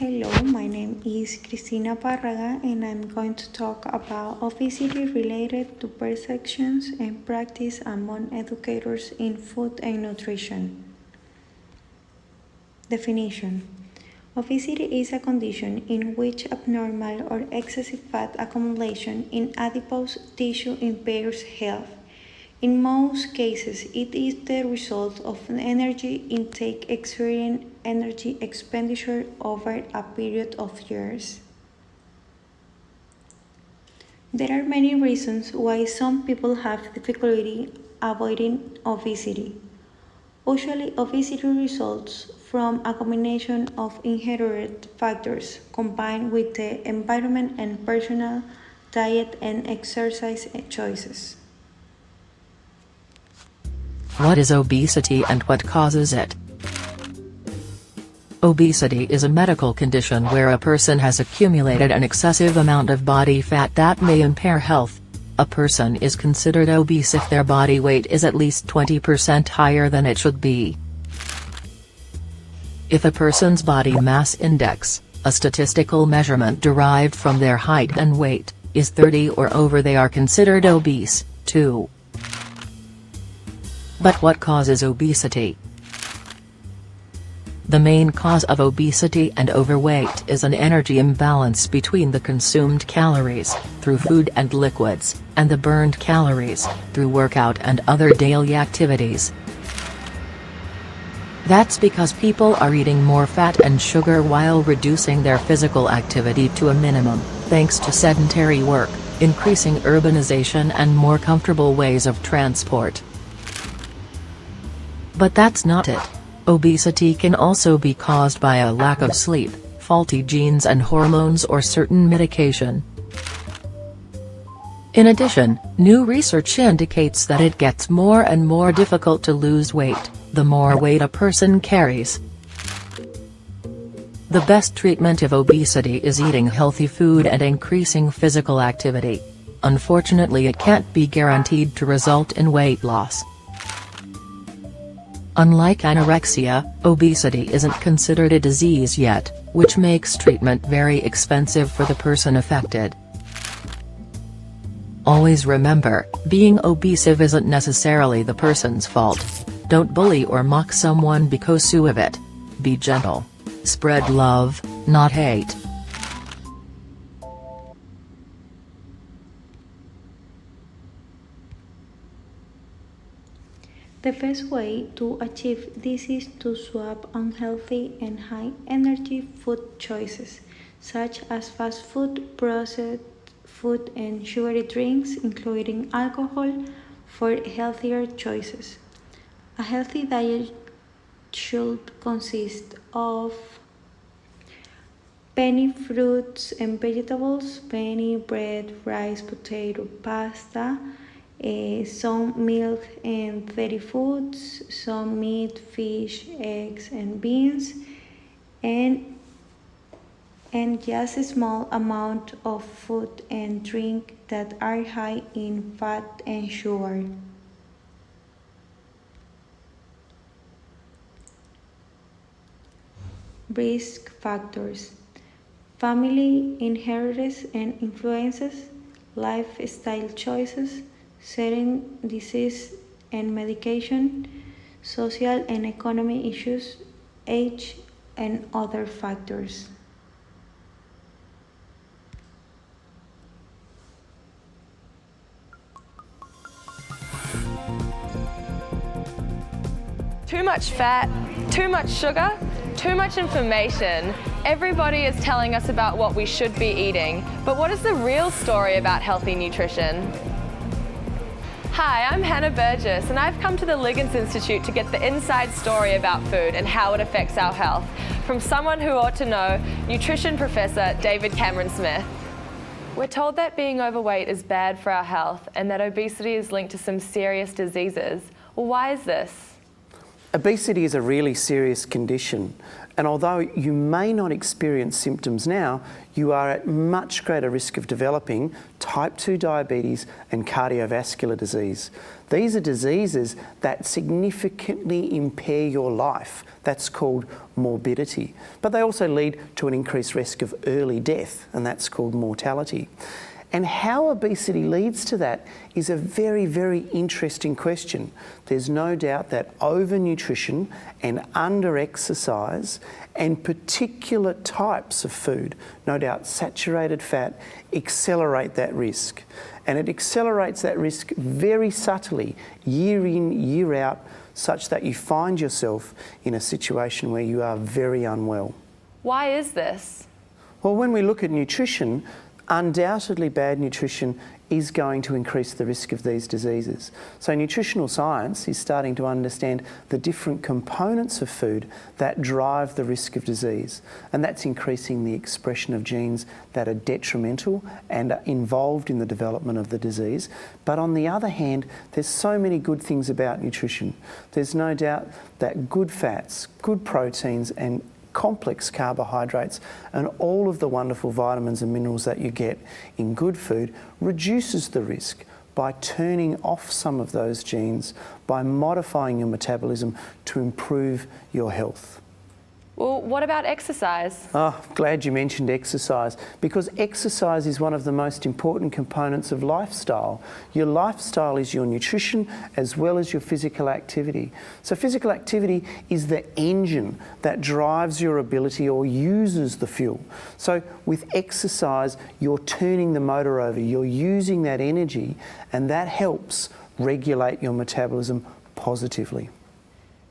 Hello, my name is Cristina Parraga and I'm going to talk about obesity related to perceptions and practice among educators in food and nutrition. Definition: obesity is a condition in which abnormal or excessive fat accumulation in adipose tissue impairs health. In most cases, it is the result of an energy intake exceeding energy expenditure over a period of years. There are many reasons why some people have difficulty avoiding obesity. Usually, obesity results from a combination of inherited factors combined with the environment and personal diet and exercise choices. What is obesity and what causes it? Obesity is a medical condition where a person has accumulated an excessive amount of body fat that may impair health. A person is considered obese if their body weight is at least 20% higher than it should be. If a person's body mass index, a statistical measurement derived from their height and weight, is 30 or over, they are considered obese, too. But what causes obesity? The main cause of obesity and overweight is an energy imbalance between the consumed calories, through food and liquids, and the burned calories, through workout and other daily activities. That's because people are eating more fat and sugar while reducing their physical activity to a minimum, thanks to sedentary work, increasing urbanization and more comfortable ways of transport. But that's not it. Obesity can also be caused by a lack of sleep, faulty genes and hormones, or certain medication. In addition, new research indicates that it gets more and more difficult to lose weight, the more weight a person carries. The best treatment of obesity is eating healthy food and increasing physical activity. Unfortunately, it can't be guaranteed to result in weight loss. Unlike anorexia, obesity isn't considered a disease yet, which makes treatment very expensive for the person affected. Always remember, being obese isn't necessarily the person's fault. Don't bully or mock someone because of it. Be gentle. Spread love, not hate. The best way to achieve this is to swap unhealthy and high-energy food choices, such as fast food, processed food, and sugary drinks, including alcohol, for healthier choices. A healthy diet should consist of plenty fruits and vegetables, plenty bread, rice, potato, pasta, some milk and fatty foods, some meat, fish, eggs, and beans, and just a small amount of food and drink that are high in fat and sugar. Risk factors: family inheritance and influences, lifestyle choices, certain disease and medication, social and economic issues, age, and other factors. Too much fat, too much sugar, too much information. Everybody is telling us about what we should be eating, but what is the real story about healthy nutrition? Hi, I'm Hannah Burgess, and I've come to the Liggins Institute to get the inside story about food and how it affects our health, from someone who ought to know, nutrition professor David Cameron Smith. We're told that being overweight is bad for our health and that obesity is linked to some serious diseases. Well, why is this? Obesity is a really serious condition, And although you may not experience symptoms now, you are at much greater risk of developing type 2 diabetes and cardiovascular disease. These are diseases that significantly impair your life. That's called morbidity. But they also lead to an increased risk of early death, and that's called mortality. And how obesity leads to that is a very, very interesting question. There's no doubt that overnutrition and under-exercise and particular types of food, no doubt saturated fat, accelerate that risk. And it accelerates that risk very subtly, year in, year out, such that you find yourself in a situation where you are very unwell. Why is this? Well, when we look at nutrition, undoubtedly bad nutrition is going to increase the risk of these diseases. So nutritional science is starting to understand the different components of food that drive the risk of disease. And that's increasing the expression of genes that are detrimental and are involved in the development of the disease. But on the other hand, there's so many good things about nutrition. There's no doubt that good fats, good proteins and complex carbohydrates and all of the wonderful vitamins and minerals that you get in good food reduces the risk by turning off some of those genes, by modifying your metabolism to improve your health. Well, what about exercise? Oh, glad you mentioned exercise, because exercise is one of the most important components of lifestyle. Your lifestyle is your nutrition as well as your physical activity. So physical activity is the engine that drives your ability or uses the fuel. So with exercise, you're turning the motor over, you're using that energy, and that helps regulate your metabolism positively.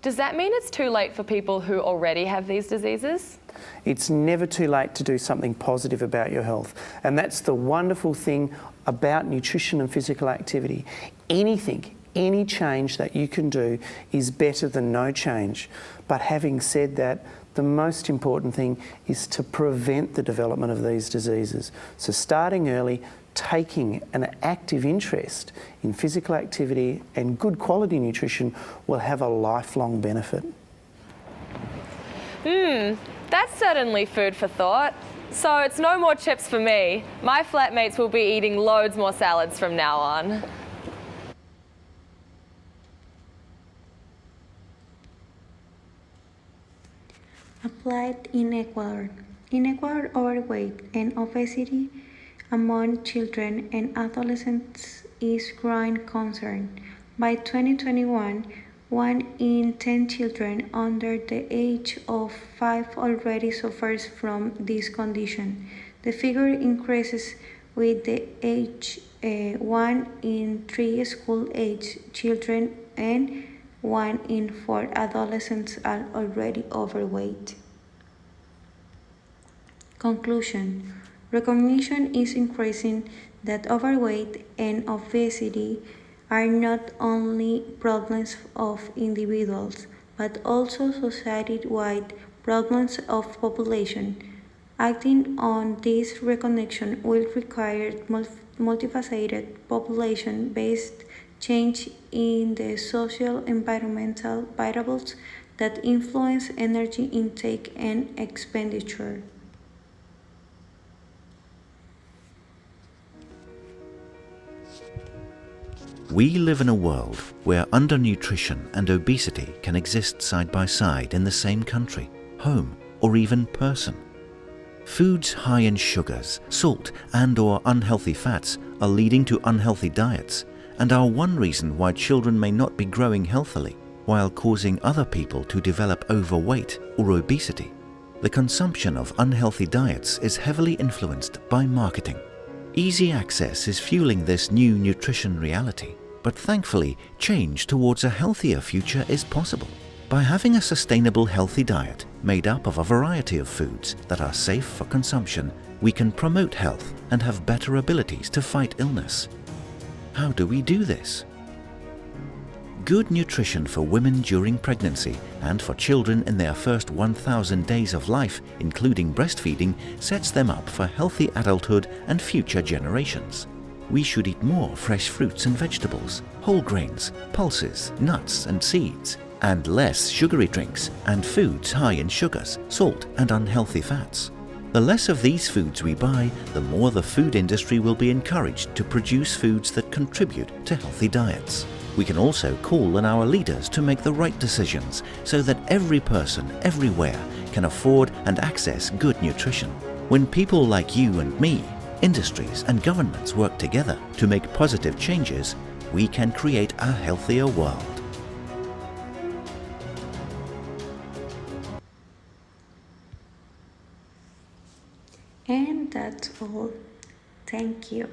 Does that mean it's too late for people who already have these diseases? It's never too late to do something positive about your health. And that's the wonderful thing about nutrition and physical activity. Anything, any change that you can do is better than no change. But having said that, the most important thing is to prevent the development of these diseases. So starting early, taking an active interest in physical activity and good quality nutrition will have a lifelong benefit. That's certainly food for thought. So it's no more chips for me. My flatmates will be eating loads more salads from now on. Applied in Ecuador. In Ecuador, overweight and obesity among children and adolescents is growing concern. By 2021, 1 in 10 children under the age of 5 already suffers from this condition. The figure increases with the age 1 in 3 school-age children and 1 in 4 adolescents are already overweight. Conclusion. Recognition is increasing that overweight and obesity are not only problems of individuals, but also society-wide problems of population. Acting on this recognition will require multifaceted population-based change in the social environmental variables that influence energy intake and expenditure. We live in a world where undernutrition and obesity can exist side by side in the same country, home, or even person. Foods high in sugars, salt, and/or unhealthy fats are leading to unhealthy diets and are one reason why children may not be growing healthily, while causing other people to develop overweight or obesity. The consumption of unhealthy diets is heavily influenced by marketing. Easy access is fueling this new nutrition reality, but thankfully, change towards a healthier future is possible. By having a sustainable healthy diet made up of a variety of foods that are safe for consumption, we can promote health and have better abilities to fight illness. How do we do this? Good nutrition for women during pregnancy and for children in their first 1,000 days of life, including breastfeeding, sets them up for healthy adulthood and future generations. We should eat more fresh fruits and vegetables, whole grains, pulses, nuts and seeds, and less sugary drinks and foods high in sugars, salt and unhealthy fats. The less of these foods we buy, the more the food industry will be encouraged to produce foods that contribute to healthy diets. We can also call on our leaders to make the right decisions so that every person, everywhere, can afford and access good nutrition. When people like you and me, industries and governments work together to make positive changes, we can create a healthier world. And that's all. Thank you.